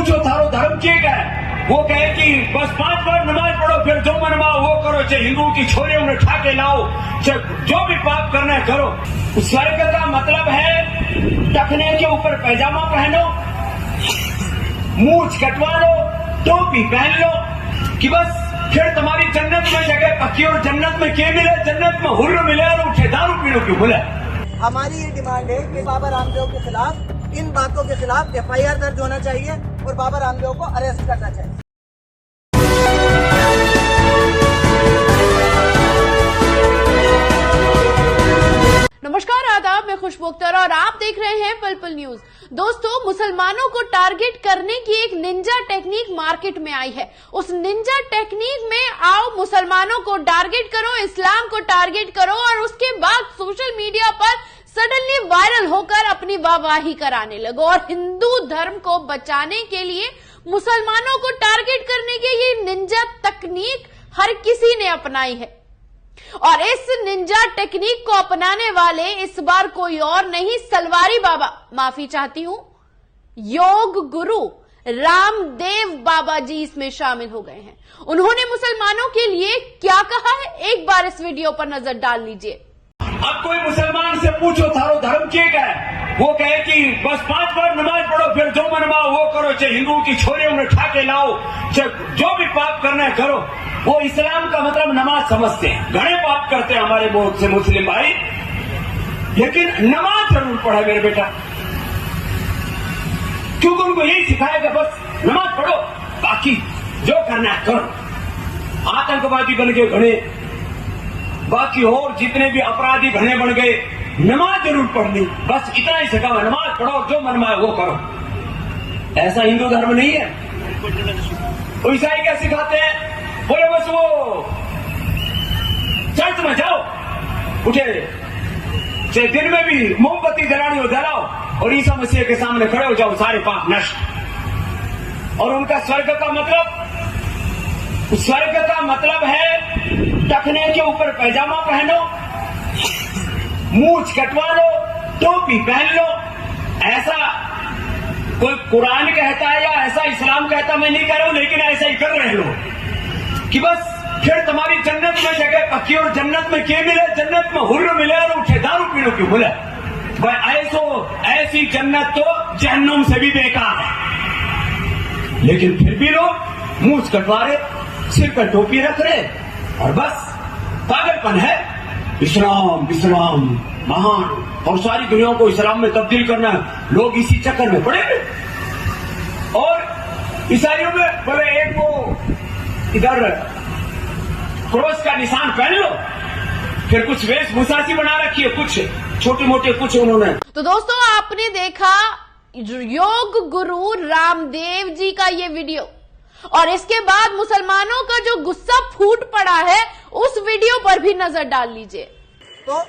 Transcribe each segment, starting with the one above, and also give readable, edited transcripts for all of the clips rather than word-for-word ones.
पूछो थारो धर्म के है, वो कहे कि बस 5 बार नमाज पढ़ो, फिर जो मनवाओ वो करो, चाहे हिंदुओं की छोरे उन्हें उठा के लाओ, चाहे जो भी पाप करना है करो। स्वर्ग का मतलब है टखने के ऊपर पैजामा पहनो, मूछ कटवा लो, टोपी पहन लो, कि बस फिर तुम्हारी जन्नत में जगह पक्की। और जन्नत में क्या मिले? जन्नत में हुर्र मिले और उठे दारू पीनो क्यों बोले। हमारी ये डिमांड है कि बाबा रामदेव के खिलाफ, इन बातों के खिलाफ FIR दर्ज होना चाहिए और बाबा रामदेव को अरेस्ट करना चाहिए। नमस्कार, आदाब, मैं खुशबू अख्तर और आप देख रहे हैं पल पल न्यूज। दोस्तों, मुसलमानों को टारगेट करने की एक निंजा टेक्निक मार्केट में आई है। उस निंजा टेक्निक में आओ मुसलमानों को टारगेट करो, इस्लाम को टारगेट करो और उसके बाद सोशल मीडिया पर सडनली वायरल होकर अपनी वाहवाही कराने लगो। और हिंदू धर्म को बचाने के लिए मुसलमानों को टारगेट करने की ये निंजा तकनीक हर किसी ने अपनाई है। और इस निंजा टेक्निक को अपनाने वाले इस बार कोई और नहीं, सलवारी बाबा, माफी चाहती हूं, योग गुरु रामदेव बाबा जी इसमें शामिल हो गए हैं। उन्होंने मुसलमानों के लिए क्या कहा है, एक बार इस वीडियो पर नजर डाल लीजिए। अब कोई मुसलमान से पूछो थारो धर्म के है, वो कहे कि बस 5 बार नमाज पढ़ो, फिर जो मनवाओ वो करो, चाहे हिंदुओं की छोरे उन्हें उठा के लाओ, चाहे जो भी पाप करना है करो। वो इस्लाम का मतलब नमाज समझते हैं। घणे पाप करते हैं हमारे बहुत से मुस्लिम भाई, लेकिन नमाज जरूर पढ़े मेरे बेटा, क्योंकि उनको यही सिखाएगा बस नमाज पढ़ो, बाकी जो करना है करो। आतंकवादी बन गए घणे, बाकी और जितने भी अपराधी घने बन गए, नमाज जरूर पढ़नी, बस इतना ही सिखावा, नमाज पढ़ो, जो मन में वो करो। ऐसा हिंदू धर्म नहीं है। तो ईसाई क्या सिखाते हैं? बोले बस वो चर्च में जाओ, उठे चाहे दिन में भी मोमबत्ती जलानी हो जलाओ, और ईसा मसीह के सामने खड़े हो जाओ, सारे पाप नष्ट। और उनका स्वर्ग का मतलब है टखने के ऊपर पैजामा पहनो, मूछ कटवा लो, टोपी पहन लो। ऐसा कोई कुरान कहता है या ऐसा इस्लाम कहता, मैं नहीं कह रहा हूं, लेकिन ऐसा ही कर रहे लोग, कि बस फिर तुम्हारी जन्नत में जगह पक्की। और जन्नत में क्या मिले? जन्नत में हुर्र मिले और उठे दारू पीनो क्यों बोले। भाई ऐसी जन्नत तो जहन्नुम से भी बेकार है। लेकिन फिर भी लोग मूछ कटवा रहे, सिर पर टोपी रख रहे, और बस पागलपन है। इस्लाम महान, और सारी दुनिया को इस्लाम में तब्दील करना है, लोग इसी चक्कर में पड़े। और ईसाइयों में बोले एक वो इधर क्रॉस का निशान पहन लो, फिर कुछ वेशभूषा सी बना रखी है, कुछ छोटे मोटे कुछ उन्होंने। तो दोस्तों, आपने देखा योग गुरु रामदेव जी का ये वीडियो, और इसके बाद मुसलमानों का जो गुस्सा फूट पड़ा है उस वीडियो पर भी नजर डाल लीजिए। तो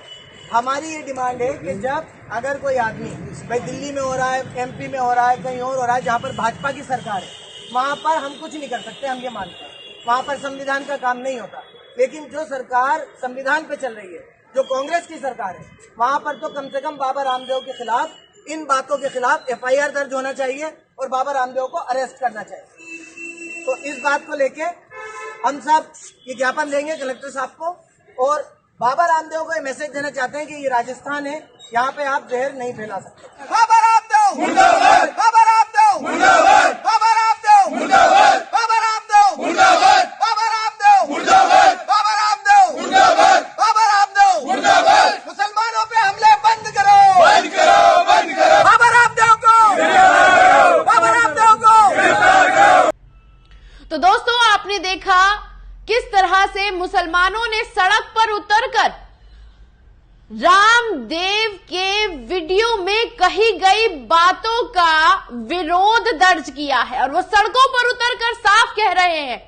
हमारी ये डिमांड है कि जब अगर कोई आदमी, भाई दिल्ली में हो रहा है, MP में हो रहा है, कहीं और हो रहा है जहां पर भाजपा की सरकार है, वहां पर हम कुछ नहीं कर सकते, हम ये मानते हैं, वहां पर संविधान का काम नहीं होता। लेकिन जो सरकार संविधान पे चल रही है, जो कांग्रेस की सरकार है, वहां पर तो कम से कम बाबा रामदेव के खिलाफ, इन बातों के खिलाफ FIR दर्ज होना चाहिए और बाबा रामदेव को अरेस्ट करना चाहिए। तो इस बात को लेके हम सब ये ज्ञापन देंगे कलेक्टर साहब को, और बाबा रामदेव को ये मैसेज देना चाहते हैं कि ये राजस्थान है, यहाँ पे आप जहर नहीं फैला सकते। बाबा रामदेव मुर्दाबाद, बाबा रामदेव मुर्दाबाद, बाबा रामदेव मुर्दाबाद, बाबा रामदेव मुर्दाबाद, बाबा रामदेव मुर्दाबाद, बाबा रामदेव मुर्दाबाद, बाबा रामदेव मुर्दाबाद। मुसलमानों पे हमले बंद करो, बंद करो, बंद करो। बाबा रामदेव को, बाबा रामदेव को। तो दोस्तों, आपने देखा किस तरह से मुसलमानों ने सड़क पर उतरकर रामदेव के वीडियो में कही गई बातों का विरोध दर्ज किया है। और वो सड़कों पर उतरकर साफ कह रहे हैं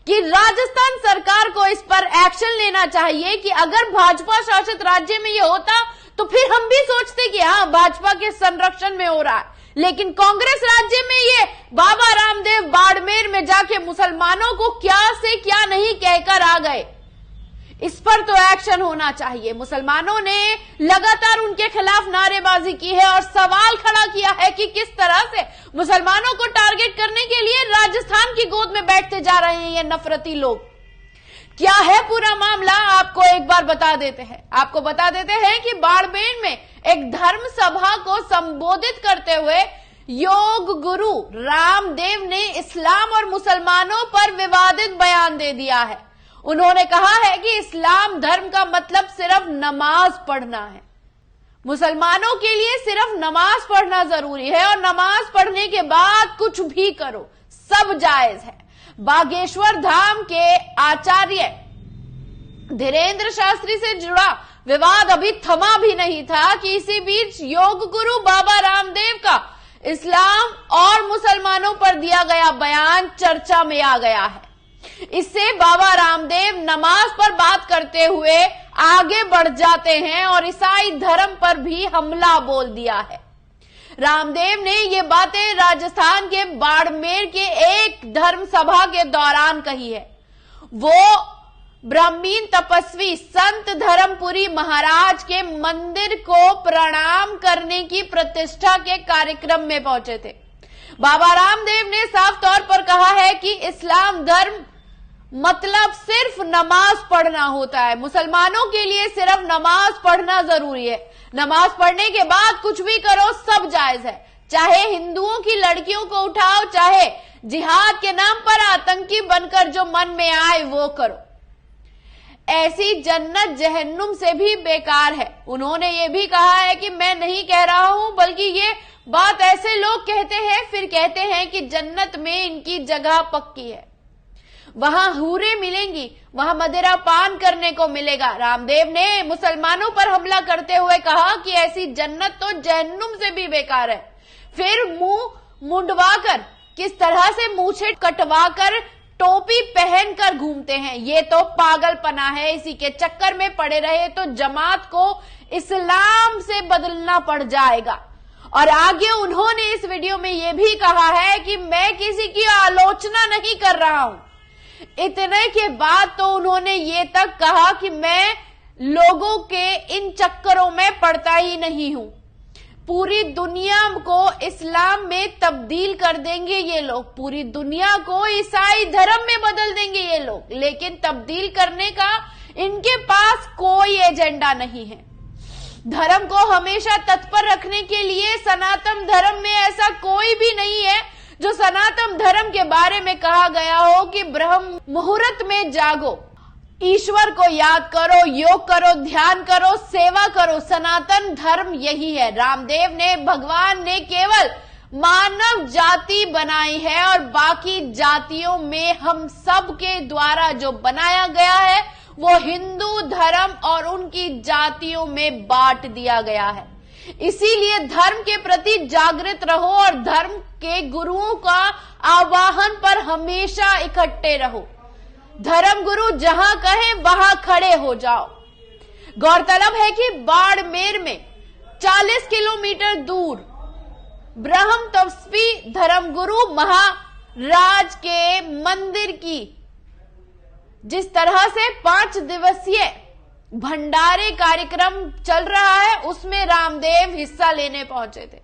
कि राजस्थान सरकार को इस पर एक्शन लेना चाहिए, कि अगर भाजपा शासित राज्य में ये होता तो फिर हम भी सोचते कि हाँ, भाजपा के संरक्षण में हो रहा है, लेकिन कांग्रेस राज्य में ये बाबा रामदेव बाड़मेर में जाके मुसलमानों को क्या से क्या नहीं कहकर आ गए। इस पर तो एक्शन होना चाहिए। मुसलमानों ने लगातार उनके खिलाफ नारेबाजी की है और सवाल खड़ा किया है कि किस तरह से मुसलमानों को टारगेट करने के लिए राजस्थान की गोद में बैठते जा रहे हैं ये नफरती लोग। क्या है पूरा मामला, आपको एक बार बता देते हैं। आपको बता देते हैं कि बाड़मेर में एक धर्म सभा को संबोधित करते हुए योग गुरु रामदेव ने इस्लाम और मुसलमानों पर विवादित बयान दे दिया है। उन्होंने कहा है कि इस्लाम धर्म का मतलब सिर्फ नमाज पढ़ना है। मुसलमानों के लिए सिर्फ नमाज पढ़ना जरूरी है और नमाज पढ़ने के बाद कुछ भी करो, सब जायज है। बागेश्वर धाम के आचार्य धीरेन्द्र शास्त्री से जुड़ा विवाद अभी थमा भी नहीं था कि इसी बीच योग गुरु बाबा रामदेव का इस्लाम और मुसलमानों पर दिया गया बयान चर्चा में आ गया है। इससे बाबा रामदेव नमाज पर बात करते हुए आगे बढ़ जाते हैं और ईसाई धर्म पर भी हमला बोल दिया है। रामदेव ने ये बातें राजस्थान के बाड़मेर के एक धर्म सभा के दौरान कही है। वो ब्राह्मीण तपस्वी संत धर्मपुरी महाराज के मंदिर को प्रणाम करने की प्रतिष्ठा के कार्यक्रम में पहुंचे थे। बाबा रामदेव ने साफ तौर पर कहा है कि इस्लाम धर्म मतलब सिर्फ नमाज पढ़ना होता है। मुसलमानों के लिए सिर्फ नमाज पढ़ना जरूरी है। नमाज पढ़ने के बाद कुछ भी करो, सब जायज है। चाहे हिंदुओं की लड़कियों को उठाओ, चाहे जिहाद के नाम पर आतंकी बनकर जो मन में आए वो करो। ऐसी जन्नत जहन्नुम से भी बेकार है। उन्होंने ये भी कहा है कि मैं नहीं कह रहा हूं, बल्कि ये बात ऐसे लोग कहते हैं, फिर कहते हैं कि जन्नत में इनकी जगह पक्की है, वहां हूरें मिलेंगी, वहां मदिरा पान करने को मिलेगा। रामदेव ने मुसलमानों पर हमला करते हुए कहा कि ऐसी जन्नत तो जहन्नुम से भी बेकार है। फिर मुंह मुंडवाकर, किस तरह से मूछें कटवाकर टोपी पहनकर घूमते हैं, ये तो पागलपना है। इसी के चक्कर में पड़े रहे तो जमात को इस्लाम से बदलना पड़ जाएगा। और आगे उन्होंने इस वीडियो में यह भी कहा है कि मैं किसी की आलोचना नहीं कर रहा हूं। इतने के बाद तो उन्होंने ये तक कहा कि मैं लोगों के इन चक्करों में पड़ता ही नहीं हूं। पूरी दुनिया को इस्लाम में तब्दील कर देंगे ये लोग, पूरी दुनिया को ईसाई धर्म में बदल देंगे ये लोग, लेकिन तब्दील करने का इनके पास कोई एजेंडा नहीं है। धर्म को हमेशा तत्पर रखने के लिए सनातन धर्म में ऐसा कोई भी नहीं है जो सनातन धर्म के बारे में कहा गया हो कि ब्रह्म मुहूर्त में जागो, ईश्वर को याद करो, योग करो, ध्यान करो, सेवा करो। सनातन धर्म यही है। रामदेव ने भगवान ने केवल मानव जाति बनाई है और बाकी जातियों में हम सब के द्वारा जो बनाया गया है वो हिंदू धर्म और उनकी जातियों में बांट दिया गया है। इसीलिए धर्म के प्रति जागृत रहो और धर्म के गुरुओं का आवाहन पर हमेशा इकट्ठे रहो। धर्म गुरु जहां कहे वहां खड़े हो जाओ। गौरतलब है कि बाड़मेर में 40 किलोमीटर दूर ब्रह्म तपस्वी धर्मगुरु महाराज के मंदिर की जिस तरह से 5 दिवसीय भंडारे कार्यक्रम चल रहा है उसमें रामदेव हिस्सा लेने पहुंचे थे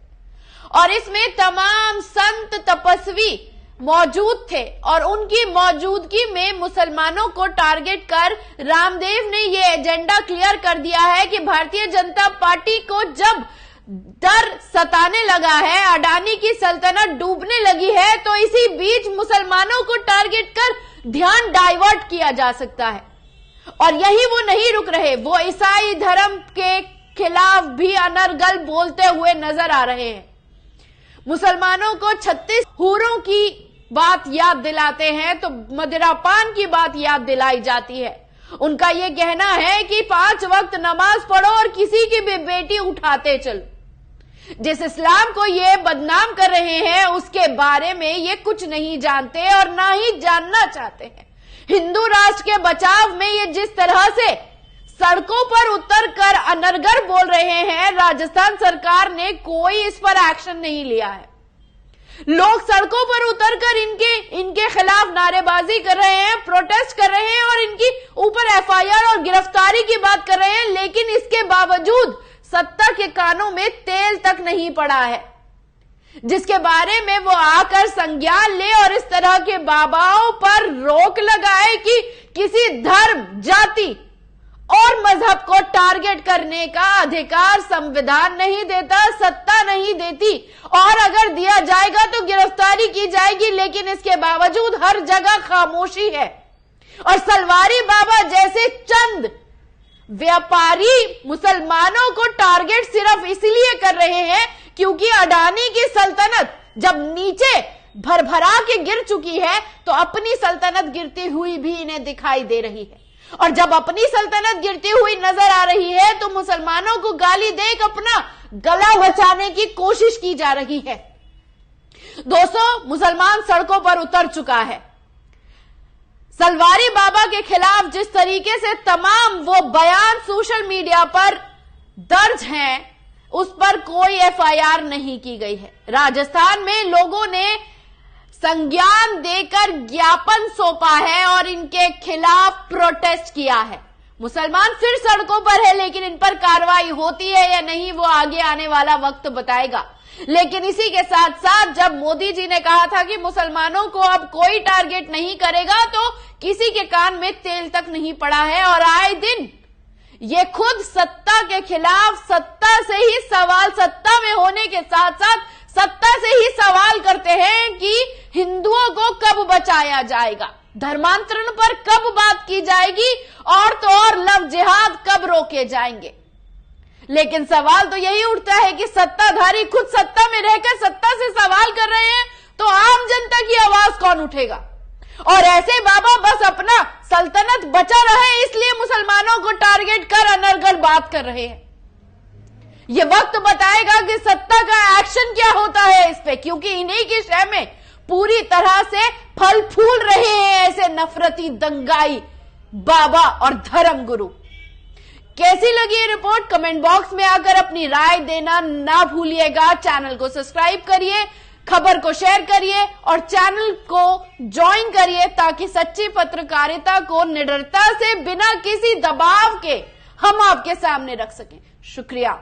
और इसमें तमाम संत तपस्वी मौजूद थे और उनकी मौजूदगी में मुसलमानों को टारगेट कर रामदेव ने यह एजेंडा क्लियर कर दिया है कि भारतीय जनता पार्टी को जब डर सताने लगा है, अडानी की सल्तनत डूबने लगी है, तो इसी बीच मुसलमानों को टारगेट कर ध्यान डाइवर्ट किया जा सकता है। और यही वो नहीं रुक रहे, वो ईसाई धर्म के खिलाफ भी अनर्गल बोलते हुए नजर आ रहे हैं। मुसलमानों को 36 हूरों की बात याद दिलाते हैं तो मदिरापान की बात याद दिलाई जाती है। उनका यह कहना है कि 5 वक्त नमाज पढ़ो और किसी की भी बेटी उठाते चलो। जिस इस्लाम को ये बदनाम कर रहे हैं उसके बारे में ये कुछ नहीं जानते और ना ही जानना चाहते हैं। हिंदू राष्ट्र के बचाव में ये जिस तरह से सड़कों पर उतर कर अनर्गल बोल रहे हैं, राजस्थान सरकार ने कोई इस पर एक्शन नहीं लिया है। लोग सड़कों पर उतरकर इनके खिलाफ नारेबाजी कर रहे हैं, प्रोटेस्ट कर रहे हैं और इनकी ऊपर एफआईआर और गिरफ्तारी की बात कर रहे हैं, लेकिन इसके बावजूद सत्ता के कानों में तेल तक नहीं पड़ा है, जिसके बारे में वो आकर संज्ञान ले और इस तरह के बाबाओं पर रोक लगाए कि किसी धर्म, जाति और मजहब को टारगेट करने का अधिकार संविधान नहीं देता, सत्ता नहीं देती, और अगर दिया जाएगा तो गिरफ्तारी की जाएगी, लेकिन इसके बावजूद हर जगह खामोशी है। और सलवारी बाबा जैसे चंद व्यापारी मुसलमानों को टारगेट सिर्फ इसलिए कर रहे हैं क्योंकि अडानी की सल्तनत जब नीचे भरभरा के गिर चुकी है तो अपनी सल्तनत गिरती हुई भी इन्हें दिखाई दे रही है, और जब अपनी सल्तनत गिरती हुई नजर आ रही है तो मुसलमानों को गाली देकर अपना गला बचाने की कोशिश की जा रही है। दोस्तों, मुसलमान सड़कों पर उतर चुका है। सलवारी बाबा के खिलाफ जिस तरीके से तमाम वो बयान सोशल मीडिया पर दर्ज हैं, उस पर कोई एफआईआर नहीं की गई है। राजस्थान में लोगों ने संज्ञान देकर ज्ञापन सौंपा है और इनके खिलाफ प्रोटेस्ट किया है। मुसलमान फिर सड़कों पर है, लेकिन इन पर कार्रवाई होती है या नहीं वो आगे आने वाला वक्त बताएगा। लेकिन इसी के साथ साथ जब मोदी जी ने कहा था कि मुसलमानों को अब कोई टारगेट नहीं करेगा, तो किसी के कान में तेल तक नहीं पड़ा है, और आए दिन ये खुद सत्ता के खिलाफ सत्ता से ही सवाल, सत्ता में होने के साथ साथ सत्ता से ही सवाल करते हैं कि हिंदुओं को कब बचाया जाएगा, धर्मांतरण पर कब बात की जाएगी, और तो और लव जिहाद कब रोके जाएंगे। लेकिन सवाल तो यही उठता है कि सत्ताधारी खुद सत्ता में रहकर सत्ता से सवाल कर रहे हैं, तो आम जनता की आवाज कौन उठेगा? और ऐसे बाबा बस अपना सल्तनत बचा रहे इसलिए मुसलमानों को टारगेट कर अनर्गल बात कर रहे हैं। ये वक्त बताएगा कि सत्ता का एक्शन क्या होता है इस पे, क्योंकि इन्हीं की शय में पूरी तरह से फल फूल रहे हैं ऐसे नफरती दंगाई बाबा और धर्म गुरु। कैसी लगी ये रिपोर्ट? कमेंट बॉक्स में आकर अपनी राय देना ना भूलिएगा। चैनल को सब्सक्राइब करिए, खबर को शेयर करिए और चैनल को ज्वाइन करिए ताकि सच्ची पत्रकारिता को निडरता से बिना किसी दबाव के हम आपके सामने रख सकें। शुक्रिया।